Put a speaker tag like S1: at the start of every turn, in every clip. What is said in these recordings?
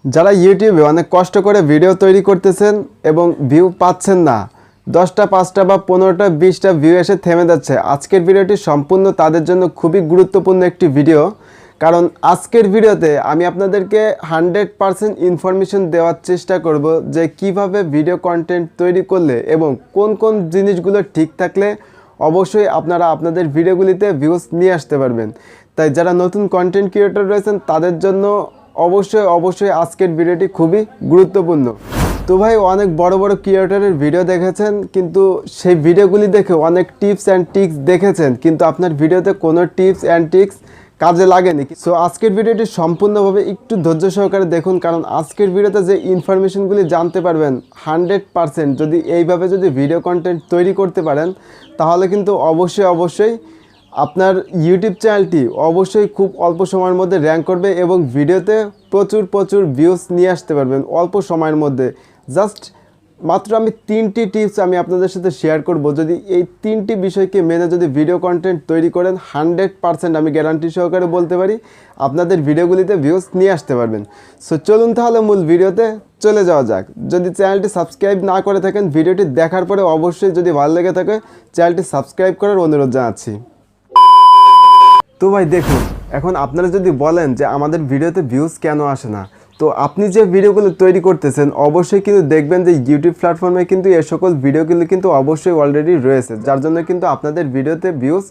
S1: যারা ইউটিউবে অনেক কষ্ট করে ভিডিও তৈরি করতেছেন এবং ভিউ পাচ্ছেন না, 10টা 5টা বা 15টা 20টা ভিউ এসে থেমে যাচ্ছে, আজকের ভিডিওটি সম্পূর্ণ তাদের জন্য খুবই গুরুত্বপূর্ণ একটি ভিডিও। কারণ আজকের ভিডিওতে আমি আপনাদেরকে 100% ইনফরমেশন দেওয়ার চেষ্টা করব যে কিভাবে ভিডিও কন্টেন্ট তৈরি করলে এবং কোন কোন জিনিসগুলো ঠিক থাকলে অবশ্যই আপনারা আপনাদের ভিডিওগুলিতে ভিউজ নিয়ে আসতে পারবেন। তাই যারা নতুন কন্টেন্ট ক্রিয়েটর রয়েছেন তাদের জন্য অবশ্যই আজকের ভিডিওটি খুবই গুরুত্বপূর্ণ। তো ভাই, অনেক বড় বড় ক্রিয়েটরের ভিডিও দেখেছেন, কিন্তু সেই ভিডিওগুলি দেখে অনেক টিপস অ্যান্ড ট্রিক্স দেখেছেন, কিন্তু আপনার ভিডিওতে কোনো টিপস অ্যান্ড ট্রিক্স কাজে লাগেনি। সো আজকের ভিডিওটি সম্পূর্ণভাবে একটু ধৈর্য সহকারে দেখুন, কারণ আজকের ভিডিওতে যে ইনফরমেশনগুলি জানতে পারবেন 100% যদি এইভাবে যদি ভিডিও কন্টেন্ট তৈরি করতে পারেন, তাহলে কিন্তু অবশ্যই আপনার ইউটিউব চ্যানেলটি অবশ্যই খুব অল্প সময়ের মধ্যে র্যাঙ্ক করবে এবং ভিডিওতে প্রচুর ভিউজ নিয়ে আসতে পারবেন অল্প সময়ের মধ্যে। মাত্র আমি 3টি টিপস আমি আপনাদের সাথে শেয়ার করব। যদি এই 3টি বিষয়কে মেনে যদি ভিডিও কন্টেন্ট তৈরি করেন, 100% আমি গ্যারান্টি সহকারে বলতে পারি আপনাদের ভিডিওগুলিতে ভিউজ নিয়ে আসতে পারবেন। সো চলুন তাহলে মূল ভিডিওতে চলে যাওয়া যাক। যদি চ্যানেলটি সাবস্ক্রাইব না করে থাকেন, ভিডিওটি দেখার পরে অবশ্যই যদি ভালো লেগে থাকে চ্যানেলটি সাবস্ক্রাইব করার অনুরোধ জানাচ্ছি। তো ভাই দেখুন, এখন আপনারা যদি বলেন যে আমাদের ভিডিওতে ভিউজ কেন আসে না, তো আপনি যে ভিডিওগুলো তৈরি করতেছেন অবশ্যই কিন্তু দেখবেন যে ইউটিউব প্ল্যাটফর্মে কিন্তু এ সকল ভিডিওগুলো কিন্তু অবশ্যই অলরেডি রয়েছে, যার জন্য কিন্তু আপনাদের ভিডিওতে ভিউজ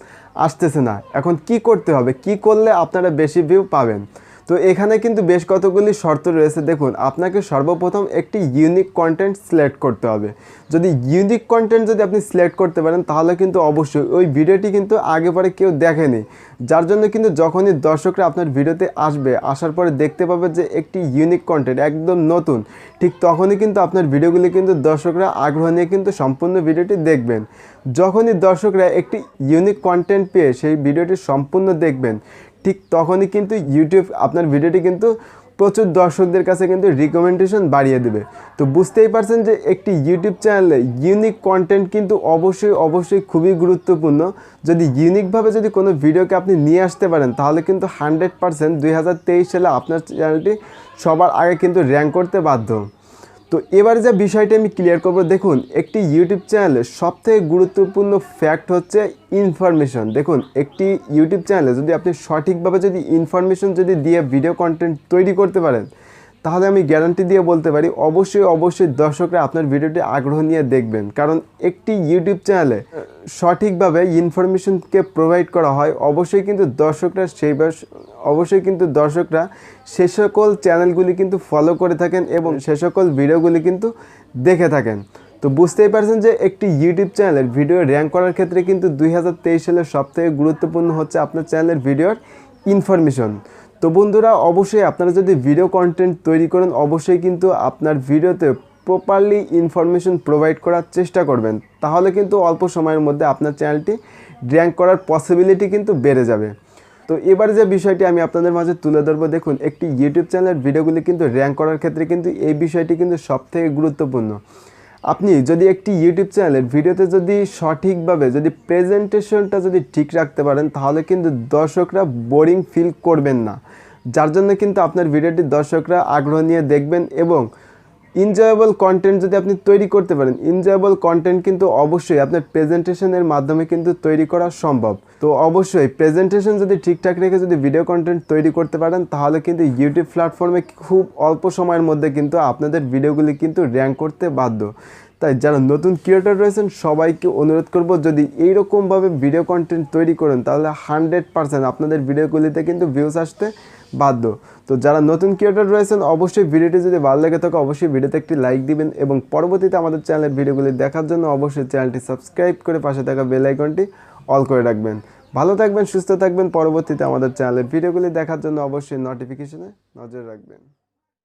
S1: আসতেছে না। এখন কি করতে হবে, কি করলে আপনারা বেশি ভিউ পাবেন? তো এখানে কিন্তু বেশ কতগুলি শর্ত রয়েছে। দেখুন, আপনাকে সর্বপ্রথম একটি ইউনিক কন্টেন্ট সিলেক্ট করতে হবে। যদি ইউনিক কন্টেন্ট যদি আপনি সিলেক্ট করতে পারেন, তাহলে কিন্তু অবশ্যই ওই ভিডিওটি কিন্তু আগে পরে কেউ দেখেনি, যার জন্য কিন্তু যখনই দর্শকরা আপনার ভিডিওতে আসার পরে দেখতে পাবে যে একটি ইউনিক কন্টেন্ট একদম নতুন, ঠিক তখনই কিন্তু আপনার ভিডিওগুলি কিন্তু দর্শকরা আগ্রহ নিয়ে কিন্তু সম্পূর্ণ ভিডিওটি দেখবেন। যখনই দর্শকরা একটি ইউনিক কন্টেন্ট পেয়ে সেই ভিডিওটি সম্পূর্ণ দেখবেন, ঠিক তখনই কিন্তু ইউটিউব আপনার ভিডিওটি কিন্তু প্রচুর দর্শকদের কাছে কিন্তু রিকমেন্ডেশন বাড়িয়ে দেবে। তো বুঝতেই পারছেন যে একটি ইউটিউব চ্যানেলে ইউনিক কন্টেন্ট কিন্তু অবশ্যই খুবই গুরুত্বপূর্ণ। যদি ইউনিকভাবে যদি কোনো ভিডিওকে আপনি নিয়ে আসতে পারেন, তাহলে কিন্তু 100% 2023 সালে আপনার চ্যানেলটি সবার আগে কিন্তু র্যাঙ্ক করতে বাধ্য। তো এবার যে বিষয়টি আমি ক্লিয়ার করব, দেখুন একটি ইউটিউব চ্যানেলে সবথেকে গুরুত্বপূর্ণ ফ্যাক্ট হচ্ছে ইনফরমেশন। দেখুন, একটি ইউটিউব চ্যানেলে যদি আপনি সঠিকভাবে যদি ইনফরমেশন যদি দিয়ে ভিডিও কন্টেন্ট তৈরি করতে পারেন, তাহলে আমি গ্যারান্টি দিয়ে বলতে পারি অবশ্যই দর্শকরা আপনার ভিডিওটি আগ্রহ নিয়ে দেখবেন। কারণ একটি ইউটিউব চ্যানেলে সঠিকভাবে ইনফরমেশনকে প্রোভাইড করা হয়, অবশ্যই কিন্তু দর্শকরা সে সকল চ্যানেলগুলি কিন্তু ফলো করে থাকেন এবং সে সকল ভিডিওগুলি কিন্তু দেখে থাকেন। তো বুঝতেই পারছেন যে একটি ইউটিউব চ্যানেলের ভিডিও র্যাঙ্ক করার ক্ষেত্রে কিন্তু 2023 সালের সবথেকে গুরুত্বপূর্ণ হচ্ছে আপনার চ্যানেলের ভিডিওর ইনফরমেশন। তো বন্ধুরা, অবশ্যই আপনারা যদি ভিডিও কন্টেন্ট তৈরি করেন, অবশ্যই কিন্তু আপনার ভিডিওতে প্রপারলি ইনফরমেশন প্রোভাইড করার চেষ্টা করবেন, তাহলে কিন্তু অল্প সময়ের মধ্যে আপনার চ্যানেলটি র্যাঙ্ক করার পসিবিলিটি কিন্তু বেড়ে যাবে। তো এবার যে বিষয়টি আমি আপনাদের মাঝে তুলে ধরবো, দেখুন একটি ইউটিউব চ্যানেলের ভিডিওগুলি কিন্তু র্যাঙ্ক করার ক্ষেত্রে কিন্তু এই বিষয়টি কিন্তু সবথেকে গুরুত্বপূর্ণ। আপনি যদি একটি ইউটিউব চ্যানেলের ভিডিওতে যদি সঠিকভাবে যদি প্রেজেন্টেশনটা যদি ঠিক রাখতে পারেন, তাহলে কিন্তু দর্শকরা বোরিং ফিল করবেন না, যার জন্য কিন্তু আপনার ভিডিওটি দর্শকরা আগ্রহ নিয়ে দেখবেন। এবং এনজয়েবল কন্টেন্ট যদি আপনি তৈরি করতে পারেন, এনজয়েবল কন্টেন্ট কিন্তু অবশ্যই আপনার প্রেজেন্টেশনের মাধ্যমে কিন্তু তৈরি করা সম্ভব। তো অবশ্যই প্রেজেন্টেশন যদি ঠিকঠাক রেখে যদি ভিডিও কন্টেন্ট তৈরি করতে পারেন, তাহলে কিন্তু ইউটিউব প্ল্যাটফর্মে খুব অল্প সময়ের মধ্যে কিন্তু আপনাদের ভিডিওগুলি কিন্তু র্যাঙ্ক করতে বাধ্য। তাই যারা নতুন ক্রিয়েটর রয়েছেন সবাইকে অনুরোধ করব, যদি এইরকমভাবে ভিডিও কন্টেন্ট তৈরি করেন, তাহলে 100% আপনাদের ভিডিওগুলিতে কিন্তু ভিউজ আসতে বাধ্য। তো যারা নতুন ক্রিয়েটর রয়েছেন, অবশ্যই ভিডিওটি যদি ভালো লেগে থাকে অবশ্যই ভিডিওতে একটি লাইক দিবেন এবং পরবর্তীতে আমাদের চ্যানেলের ভিডিওগুলি দেখার জন্য অবশ্যই চ্যানেলটি সাবস্ক্রাইব করে পাশে থাকা বেল আইকনটি অল করে রাখবেন। ভালো থাকবেন, সুস্থ থাকবেন। পরবর্তীতে আমাদের চ্যানেলের ভিডিওগুলি দেখার জন্য অবশ্যই নোটিফিকেশনে নজর রাখবেন।